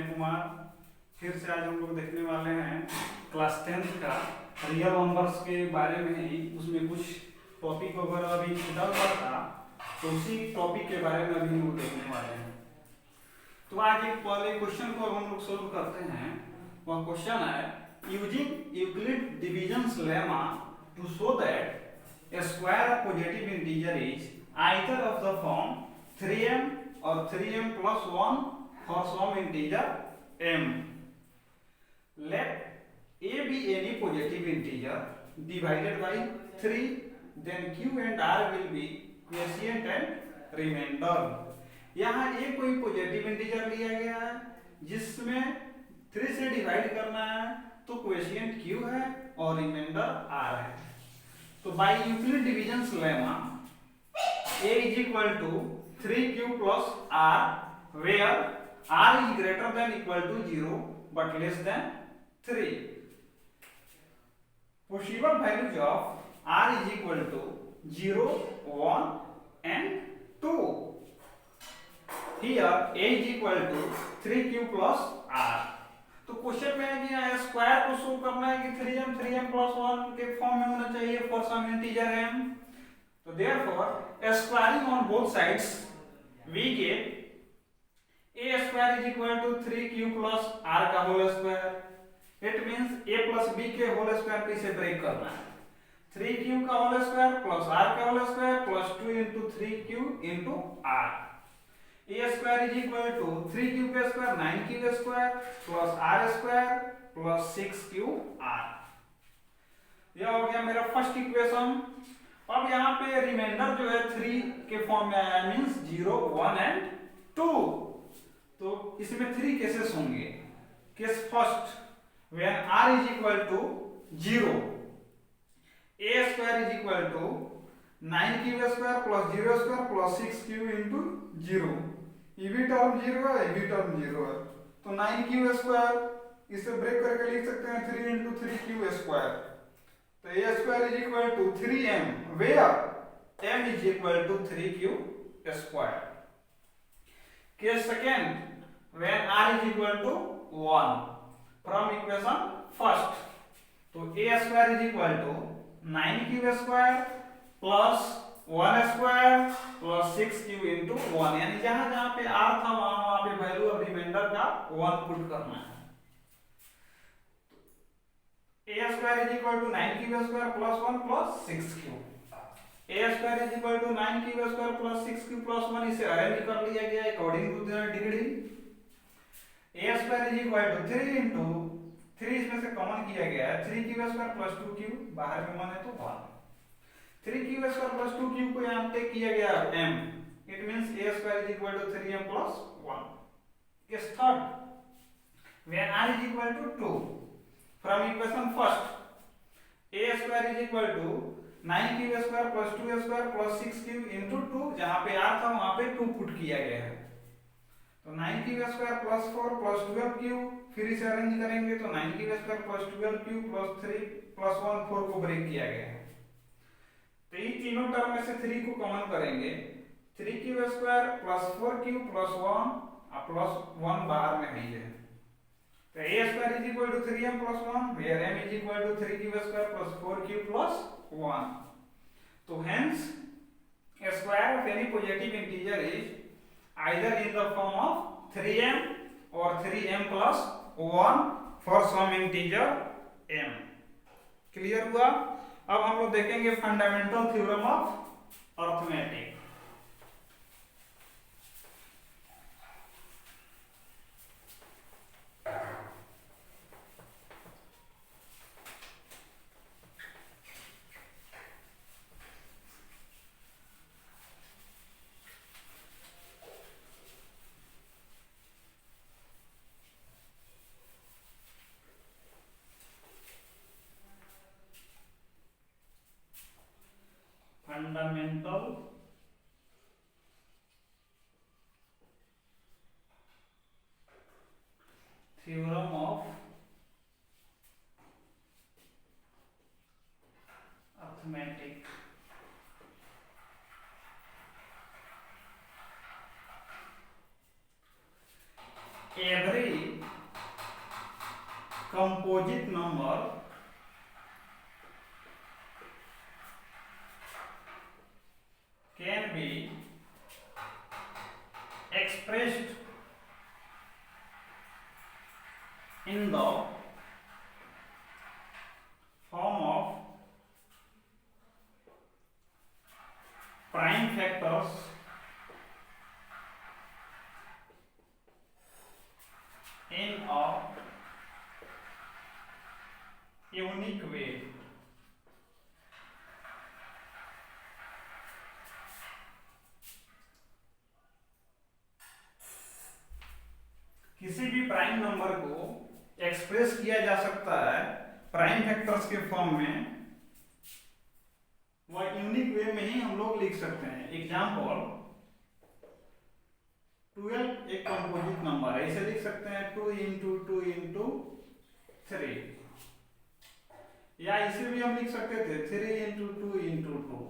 कुमार। फिर से आज हम लोग देखने वाले हैं क्लास 10th का रियल नंबर्स के बारे में ही। उसमें कुछ टॉपिक वगैरह अभी छूटा हुआ था, तो उसी टॉपिक के बारे में अभी हम लोग देखने वाले हैं। तो आज एक पहले क्वेश्चन को हम लोग सोल्व करते हैं। वह क्वेश्चन है, using Euclid division's lemma to show that a square of positive integer is either of the form 3m or 3m plus 1 for some integer m. Let a be any positive integer divided by 3, then q and r will be quotient and remainder. यहाँ a कोई positive integer लिया गया है जिसमें 3 से divide करना है, तो क्वोशिएंट q है और रिमाइंडर r है। तो by Euclid division's lemma a is equal to 3q plus r where r is greater than equal to 0 but less than 3. Possible values of r is equal to 0, 1 and 2. Here a is equal to 3q plus r. तो question में है कि square को show करना है कि 3m plus 1 के form में होना चाहिए फॉर सम इंटीजर m. तो therefore squaring on both sides we get a square is equal to 3q plus r का whole square. It means a plus b के होल स्क्वायर को इसे break करना है. 3q का होल स्क्वायर प्लस r का whole square plus 2 into 3q into r. a square is equal to 3q का square 9q square plus r square plus 6qr. यह हो गया मेरा फर्स्ट इक्वेशन. अब यहाँ पे रिमाइंडर जो है 3 के फॉर्म में आया, मींस 0, 1 एंड 2. तो इसमें 3 केसेस होंगे. Case first, when r is equal to 0, a square is equal to 9q square plus 0 square plus 6q into 0. ये भी टर्म 0 है, ये भी टर्म 0 है, तो 9q स्क्वायर इसे ब्रेक करके लिख सकते हैं 3 into 3q स्क्वायर. तो a square is equal to 3m where m is equal to 3q square. Case second, when r is equal to 1 from equation first, तो a square is equal to 9q square plus 1 square plus 6q into 1. यानी जहां जहां पे r था वहां पे value of reminder का 1 put करना है. a square is equal to 9q square plus 1 plus 6q. a square is equal to 9q square plus 6q plus 1. इसे अरेंज कर लिया गया according to the degree. a square is equal to 3 into 3 इसमें से common किया गया है 3q square plus 2q, बाहर में 1 है तो 1. 3q square plus 2q को यहाँ टेक किया गया m. It means a square is equal to 3m plus 1. Case third, when r is equal to 2 from equation first, a square is equal to 9q square plus 2 square plus 6q into 2. जहां पे r था वहां पे 2 put किया गया है, तो 9q square plus 4 plus 12q. फिर इसे अरेंज करेंगे तो 9q square plus 12q plus 3 plus 1 4 को ब्रेक किया गया है. तो ये तीनों टर्म में से 3 को कॉमन करेंगे, 3q square plus 4q plus 1 plus 1 बाहर में है. तो a square is equal to 3m plus 1 where m is equal to 3q square plus 4q plus 1. तो hence a square of any positive integer is either in the form of 3m or 3m plus 1 for some integer m. Clear हुआ? अब हम लोग देखेंगे fundamental theorem of arithmetic. Fundamental theorem of arithmetic. every composite number can be expressed in the form of prime factors in a unique way. किसी भी prime number को express किया जा सकता है प्राइम फैक्टर्स के फॉर्म में, वह यूनिक वे में ही हम लोग लिख सकते हैं। एग्जाम्पल 12 एक कंपोजिट नंबर है, इसे लिख सकते हैं 2 इंटू 2 इंटू 3, या इसे भी हम लिख सकते थे 3 इंटू 2 इंटू 2।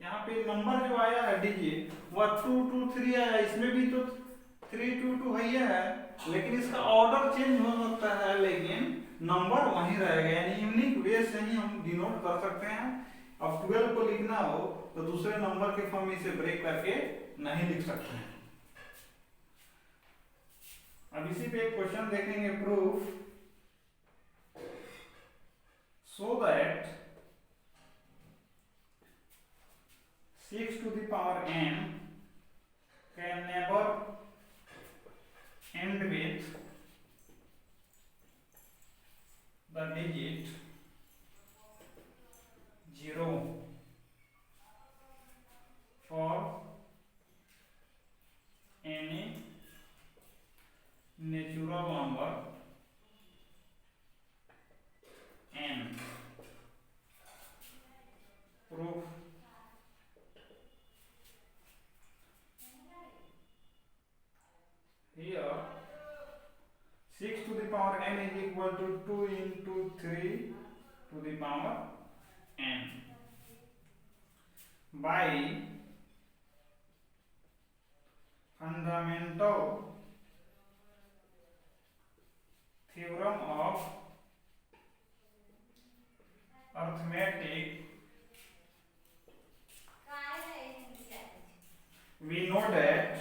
यहाँ पे नंबर जो आया है डिजिट वह 2 2 3 आया, इसमें भी तो 3 2 2 है, लेकिन इसका ऑर्डर चेंज हो सकता है, लेकिन नंबर वही रहेगा, यानी यूनिक वे से ही हम डिनोट कर सकते हैं। अब 12 को लिखना हो तो दूसरे नंबर के फॉर्म में इसे ब्रेक करके नहीं लिख सकते हैं। अब इसी पे एक क्वेश्चन देखेंगे, proof so that 6 to the power n can never end with the digit 0 for any natural number n. Proof here 6 to the power n is equal to 2 into 3 to the power n by fundamental theorem of arithmetic. We know that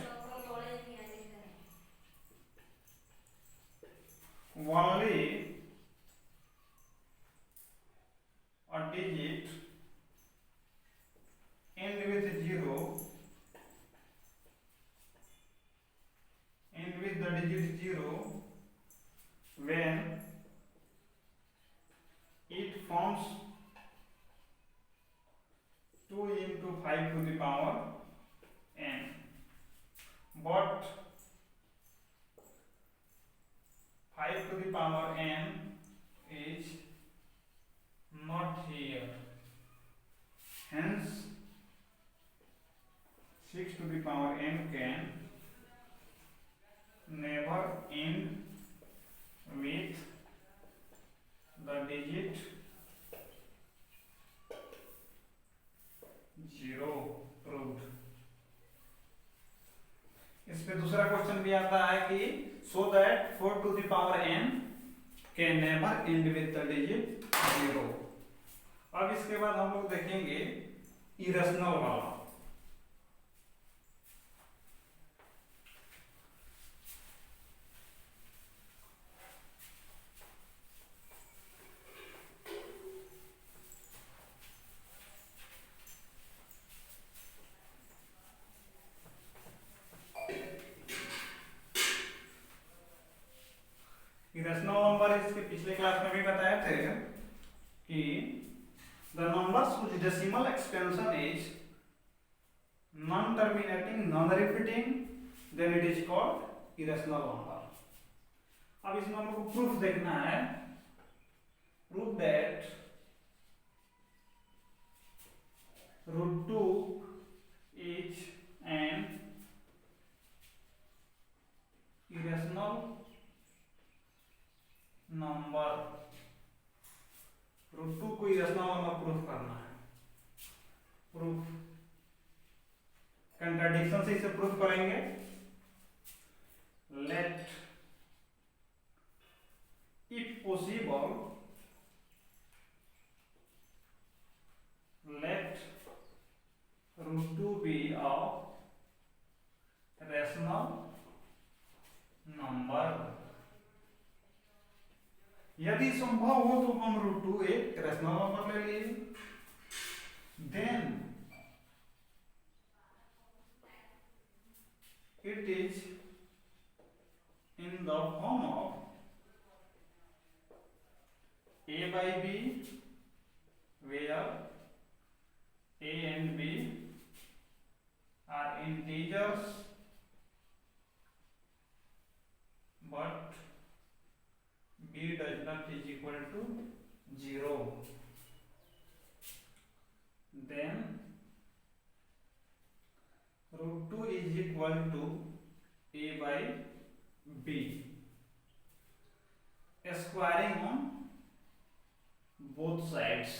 only a digit end with 0, end with the digit 0 when it forms 2 into 5 to the power n, but 5 to the power n is not here, hence 6 to the power n can never end with the digit 0. Proved. इस पे दूसरा question भी आता है कि so that 4 to the power n can never end with the digit 0. अब इसके बाद हम लोग देखेंगे इरेशनल वाला। इरेशनल नंबर इसके पिछले क्लास में भी बताए थे कि the numbers whose decimal extension is non-terminating, non-repeating, then it is called irrational number. अब इस नंबर को प्रूफ देखना है। Proof that √2 is an irrational number. √2 को इरेशनल नंबर प्रूफ करना है। प्रूफ कंट्राडिक्शन से इसे प्रूफ करेंगे। Let possible, let root 2 be a rational number. यदि संभव हो तो हम रूट 2 एक रैशनल नंबर ले लिए. Then it is in the form of a by b, where a and b are integers but b does not is equal to 0. Then root 2 is equal to a by b. Squaring on both sides,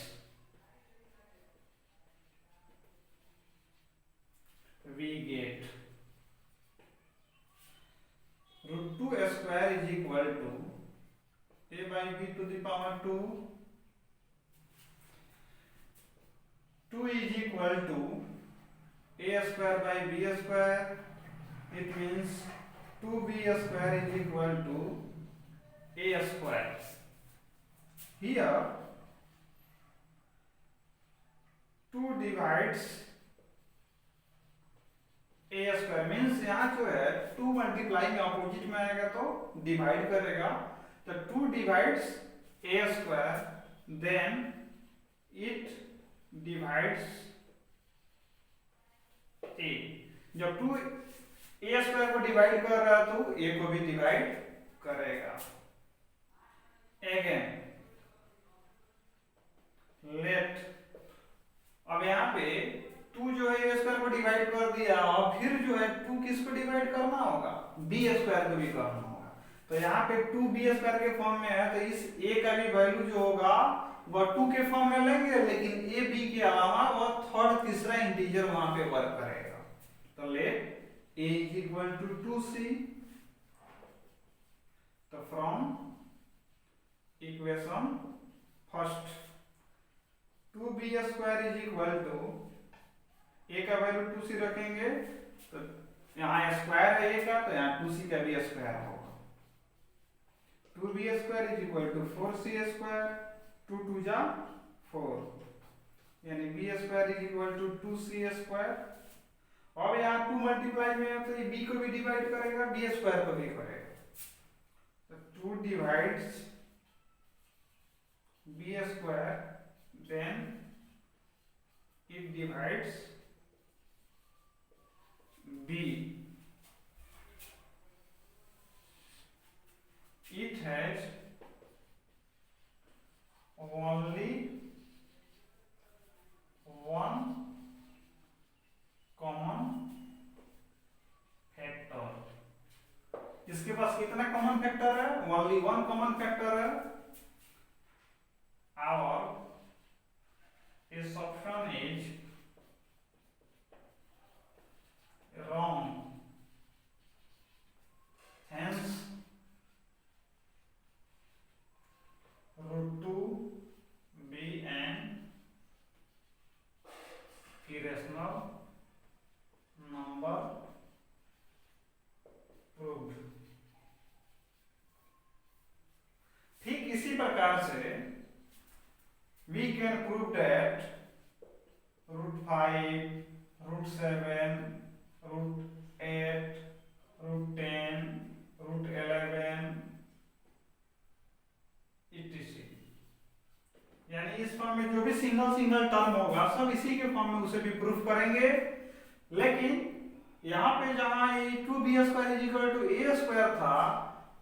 we get root 2 square is equal to a by b to the power 2. 2 is equal to a square by b square. It means 2b square is equal to a square. Here 2 divides a square, means यहाँ जो है 2 multiply में opposite में आएगा तो divide करेगा, तो 2 divides a square, then it divides a. जब 2 a स्क्वायर को डिवाइड कर रहा है तो a को भी डिवाइड करेगा. अगेन लेट, अब यहाँ पे 2 जो है a स्क्वायर को डिवाइड कर दिया और फिर जो है 2 किसको डिवाइड करना होगा, b स्क्वायर को भी करना होगा. तो यहाँ पे 2b स्क्वायर के फॉर्म में है तो इस a का भी वैल्यू जो होगा वह 2 के फॉर्म में लेंगे, लेकिन a b के अलावा वह थर्ड तीसरा इंटीजर वहां पे वर्क करेगा. तो let a is equal to 2c. तो from equation first 2b square is equal to a का वैल्यू 2c रखेंगे तो यहाँ स्क्वायर है a का, तो यहाँ 2c का भी स्क्वायर होगा. 2b square is equal to 4c square, 2 2 जा 4, यानी b square is equal to 2c square. अब यहाँ 2 मल्टीप्लाई में है तो ये b को भी डिवाइड करेगा, b स्क्वायर को भी करेगा. तो 2 divides b square, then it divides b. It has only one common factor. इसके पास कितना कॉमन फैक्टर है, ओनली वन कॉमन फैक्टर है. और इस option is wrong. Hence root 2 be an irrational number proved. ठीक इसी प्रकार से we can prove that root 5, root 7, root 8, root 10, root 11 etc. यानी इस फॉर्म में जो भी सिंगल सिंगल टर्म होगा सब इसी के फॉर्म में उसे भी प्रूफ करेंगे. लेकिन यहाँ पे जहाँ ये 2b square is equal to a square था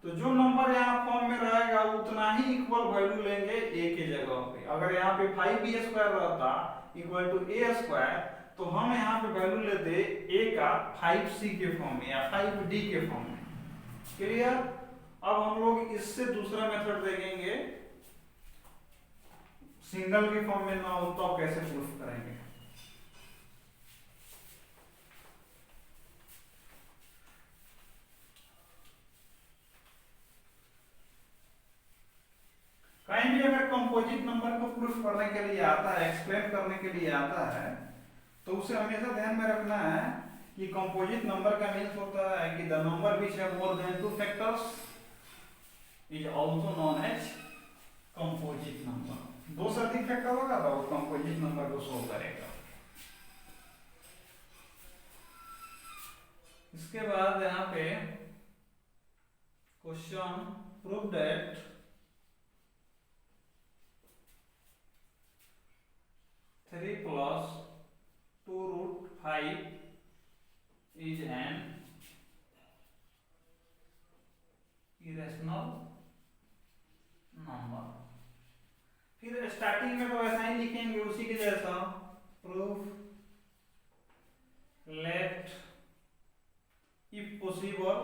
तो जो नंबर यहाँ फॉर्म में रहेगा उतना ही इक्वल वैल्यू लेंगे a के जगह पे. अगर यहाँ पे 5b स्क्वायर रहता इक्वल टू a स्क्वायर तो हम यहाँ पे वैल्यू लेते a का 5c के फॉर्म में या 5d के फॉर्म में. क्लियर. अब हम लोग इससे दूसरा मेथड देखेंगे, सिंगल के फॉर्म में ना हो तो कैसे प्रूफ करेंगे. कंपोजिट नंबर को प्रूफ करने के लिए आता है, एक्सप्लेन करने के लिए आता है, तो उसे हमेशा ध्यान में रखना है कि कंपोजिट नंबर का मीन्स होता है कि the number which have more than two factors is also known as composite number. दो से अधिक फैक्टर होगा तो वो कंपोजिट नंबर को शो करेगा। इसके बाद यहाँ पे question prove that 3 plus 2 root 5 is an irrational number। फिर स्टार्टिंग में तो ऐसा ही लिखेंगे उसी के जैसा, proof late if possible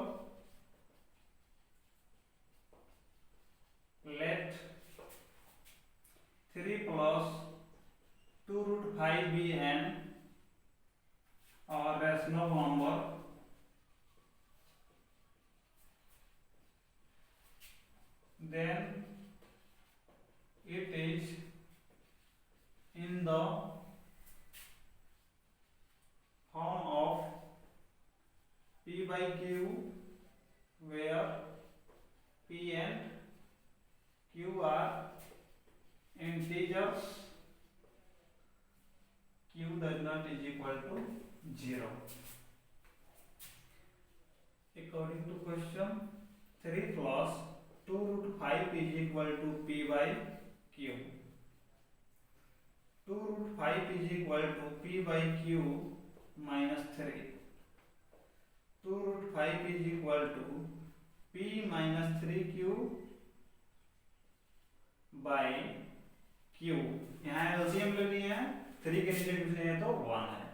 let 3 plus 2 root 5 be an or rational number then it is in the form of P by Q where P and Q are integers, Q does not is equal to 0। According to question, 3 plus 2 root 5 is equal to P by Q। 2 root 5 is equal to P by Q minus 3। 2 root 5 is equal to P minus 3Q by Q। यहाँ LCM ले लिए हैं, 3 के नीचे कुछ नहीं है तो 1 है।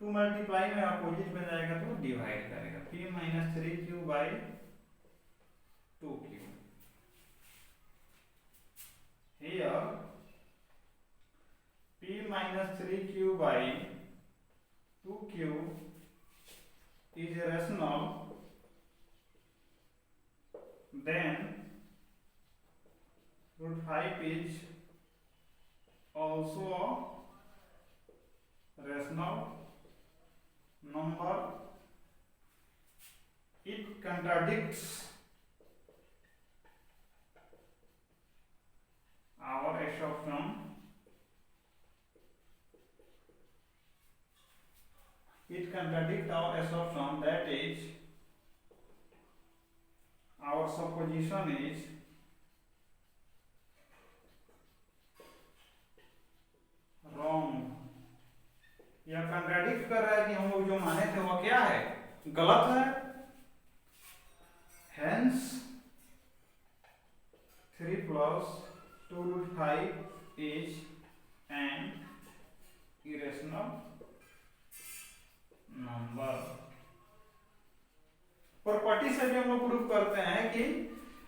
2 मल्टीप्लाई में अपोजिट में जाएगा तो डिवाइड करेगा, P minus 3Q by 2Q। Here P minus 3Q by 2Q is rational, then root 5 is also a rational number। It contradicts our assumption that is our supposition is wrong। यह contradict कर रहा है कि हम लोग जो माने थे वो क्या है, गलत है। Hence 3 plus 2 root 5 is an irrational number। Property से भी हम लोग प्रूव करते हैं कि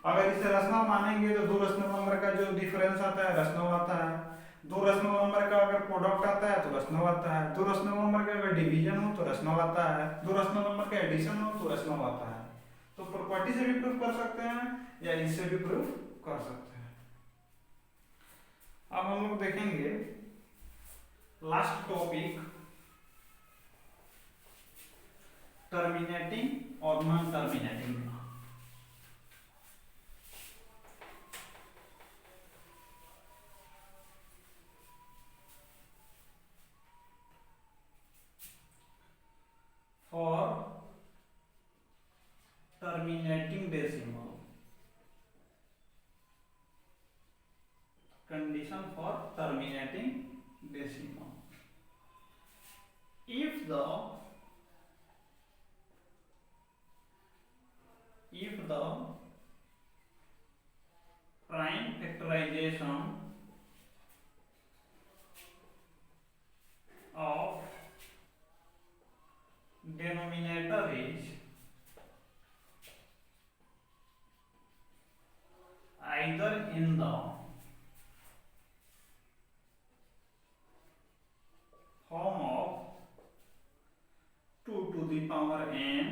अगर इसे रैशनल मानेंगे तो दो रैशनल नंबर का जो डिफरेंस आता है रैशनल आता है, दो रैशनल नंबर का अगर प्रोडक्ट आता है तो रैशनल आता है, दो रैशनल नंबर का अगर डिवीजन हो तो रैशनल आता है, दो रैशनल नंबर का एडिशन हो तो रैशनल आता है। तो प्रॉपर्टी से भी प्रूव कर सकते हैं या इससे भी प्रूव कर सकते हैं। अब हम लोग देखेंगे लास्ट टॉपिक, टर्मिनेटिंग और non terminating. For terminating decimal, condition for terminating decimal, if the prime factorization of denominator is either in the form of 2 to the power n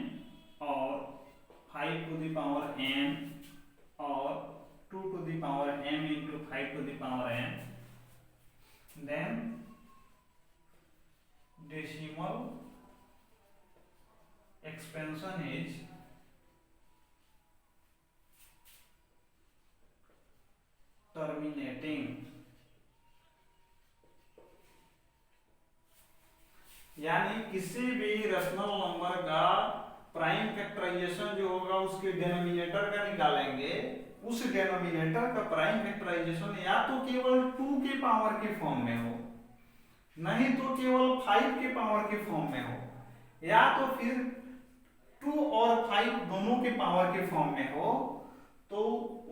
or 5 to the power n or 2 to the power m into 5 5 to the power n, then decimal expansion is terminating, यानी किसी भी rational number का prime factorisation जो होगा उसके denominator का निकालेंगे, उस डिनोमिनेटर का प्राइम फैक्टराइजेशन या तो केवल 2 के पावर के फॉर्म में हो, नहीं तो केवल 5 के पावर के फॉर्म में हो, या तो फिर 2 और 5 दोनों के पावर के फॉर्म में हो, तो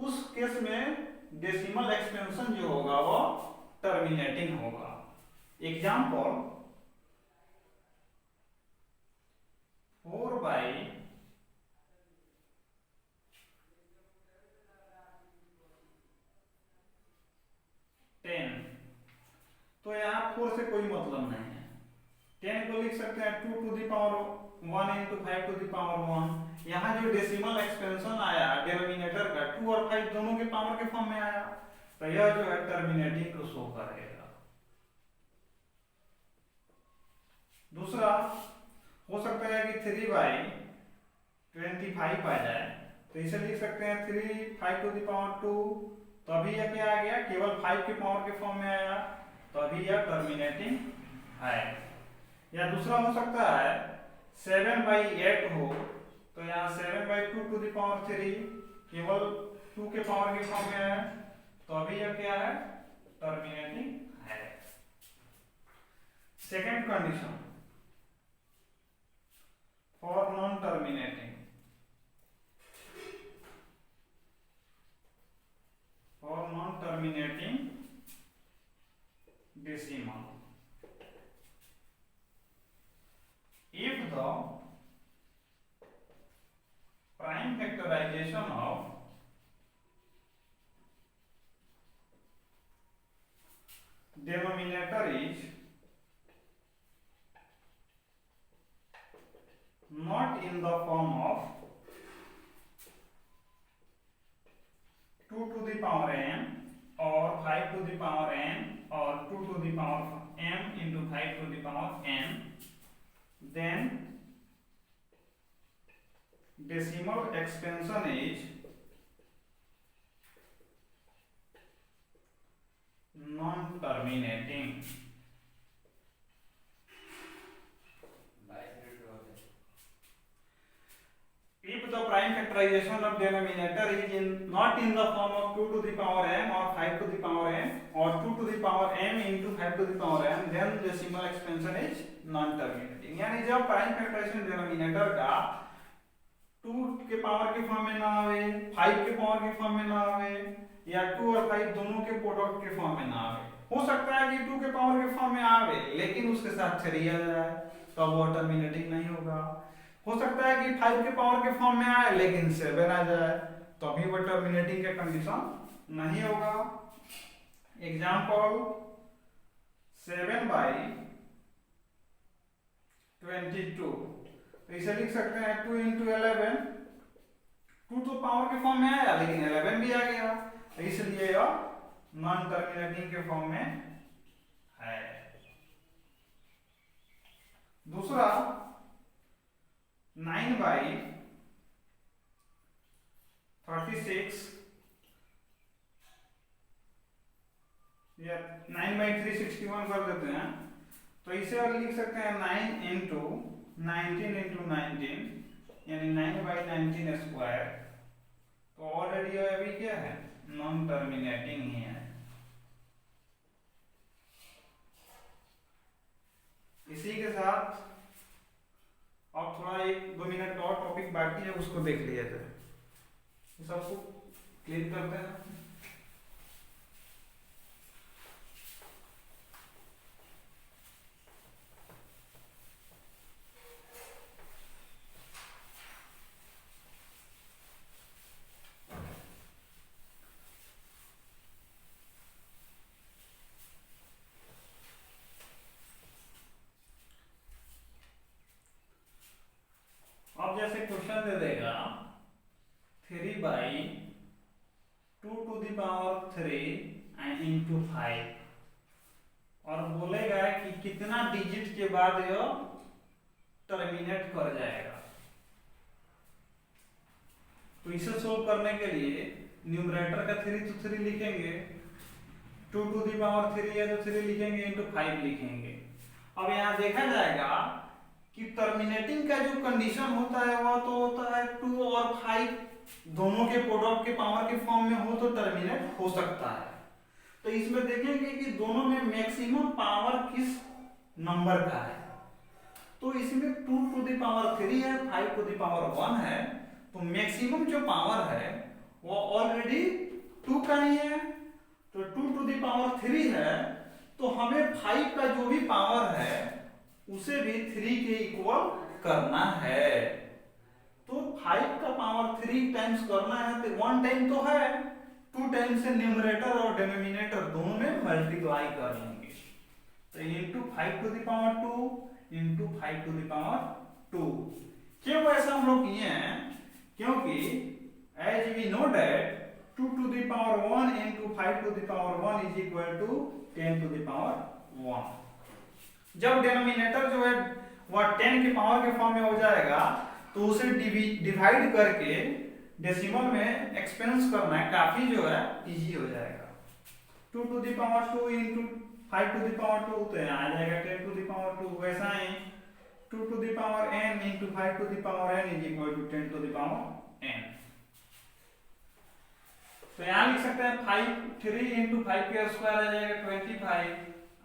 उस केस में डेसिमल एक्सपेंशन जो होगा वो टर्मिनेटिंग होगा। एग्जाम्पल 4/10, तो यहाँ 4 से कोई मतलब नहीं है। 10 को लिख सकते हैं 2 to the power 1 into 5 to the power 1। यहाँ जो डेसिमल एक्सपेंशन आया डिनोमिनेटर का 2 और 5 दोनों के पावर के फॉर्म में आया, तो यह जो है टर्मिनेटिंग को शो करेगा। दूसरा हो सकता है कि 3/25 आ जाए, तो इसे लिख सकते हैं 3 5 to the power 2, तो अभी यह क्या आ गया, केवल 5 के पावर के फॉर्म में आया, तो अभी यह टर्मिनेटिंग है। या दूसरा हो सकता है 7/8 हो, तो यहाँ 7/2 to the power 3 केवल 2 के पावर के फॉर्म में है, तो अभी यह क्या है, टर्मिनेटिंग है। Second condition for non terminating, for non-terminating decimal, if the prime factorization of denominator is not in the form of 2 to the power n or 5 to the power n or 2 to the power m into 5 to the power n, then decimal expansion is non-terminating। If the prime factorization of denominator is not in the form of 2 to the power m or 5 to the power n or 2 to the power m into 5 to the power n, then decimal expansion is non-terminating। यानी जब prime factorisation denominator का 2 के power के form में ना आवे, 5 के power के फॉर्म में ना आवे, या 2 और 5 दोनों के प्रोडक्ट के फॉर्म में ना आवे। हो सकता है कि 2 के पावर के फॉर्म में आवे लेकिन उसके साथ 3 आ जाए, तो वो टर्मिनेटिंग नहीं होगा। हो सकता है कि 5 के पावर के फॉर्म में आए लेकिन 7 आ जाए, तो अभी वो टर्मिनेटिंग के कंडीशन नहीं होगा। एग्जांपल 7/22, तो इसे लिख सकते हैं 2 into 11, 2 तो पावर के फॉर्म में आया लेकिन 11 भी आ गया, तो इसलिए यह नॉन टर्मिनेटिंग के फॉर्म में है। दूसरा 9/36 या 9/361 कर देते हैं, तो इसे और लिख सकते हैं 9 into 19 into 19 यानी 9/19 स्क्वायर। तो ऑलरेडी अभी क्या है, नॉन टर्मिनेटिंग ही है। इसी के साथ अब थोड़ा 1-2 मिनट का और टॉपिक बाकी है, उसको देख लिया जाए। सबको क्लियर करते हैं। अब जैसे क्वेश्चन दे देगा 3/2 to the power 3 इंटू 5 और बोलेगा कि कितना डिजिट के बाद यह टर्मिनेट कर जाएगा। तो इसे सोल्व करने के लिए न्यूमरेटर का 3 तो 3 लिखेंगे, 2 टू दी पावर 3 है तो 3 लिखेंगे इंटू 5 लिखेंगे। अब यहाँ देखा जाएगा कि टर्मिनेटिंग का जो कंडीशन होता है वह तो होता है 2 और 5 दोनों के प्रोडक्ट के पावर के फॉर्म में हो तो टर्मिनेट हो सकता है। तो इसमें देखेंगे कि दोनों में मैक्सिमम पावर किस नंबर का है। तो इसमें 2 टू दी पावर 3 है, 5 टू दी पावर 1 है, तो मैक्सिमम जो पावर है वो ऑलरेडी 2 का ही है। तो 2 टू दी पावर 3 है तो हमें 5 का जो भी पावर है उसे भी 3 के इक्वल करना है। तो 5 का पावर 3 टाइम्स करना है तो 1 टाइम तो है, 2 टाइम्स से न्यूमरेटर और डिनोमिनेटर दोनों में मल्टीप्लाई कर लेंगे। तो into 5 to the power 2 into 5 to the power 2। क्यों ऐसा हम लोग किए हैं? क्योंकि as we know that 2 to the power 1 into 5 to the power 1 is equal to 10 to the power 1। जब डिनोमिनेटर जो है वह 10 के पावर के फॉर्म में हो जाएगा तो उसे डिवाइड करके डेसिमल में एक्सपेंस करना है काफी जो है इजी हो जाएगा। 2 to the power 2 into 5 to the power 2 तो यहाँ आ जाएगा 10 टू दी पावर 2। वैसा ही 2 to the power n into 5 to the power n is equal to 10 to the power n। तो यहाँ लिख सकते हैं 3 इंटू 5 का स्क्वायर आ जाएगा 25,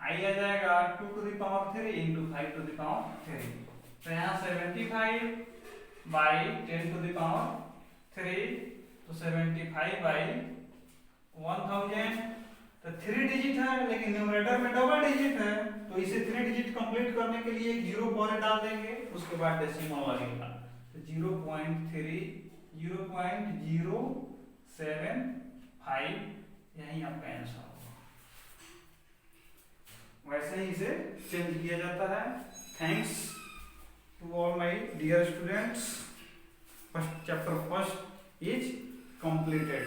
आई आ जाएगा 2 to the power 3 into 5 to the power 3। तो यहाँ 75 बाई 10 टू दी पावर 3 तो 75 बाई 1000। तो 3 डिजिट है लेकिन न्यूमरेटर में डबल डिजिट है तो इसे 3 डिजिट कंप्लीट करने के लिए 0 पहले डाल देंगे, उसके बाद डेसिमल लगेगा। तो 0.075 यही आपका आंसर होगा। वैसे ही इसे चेंज किया जाता है। Thanks to all my dear students. First chapter first is completed।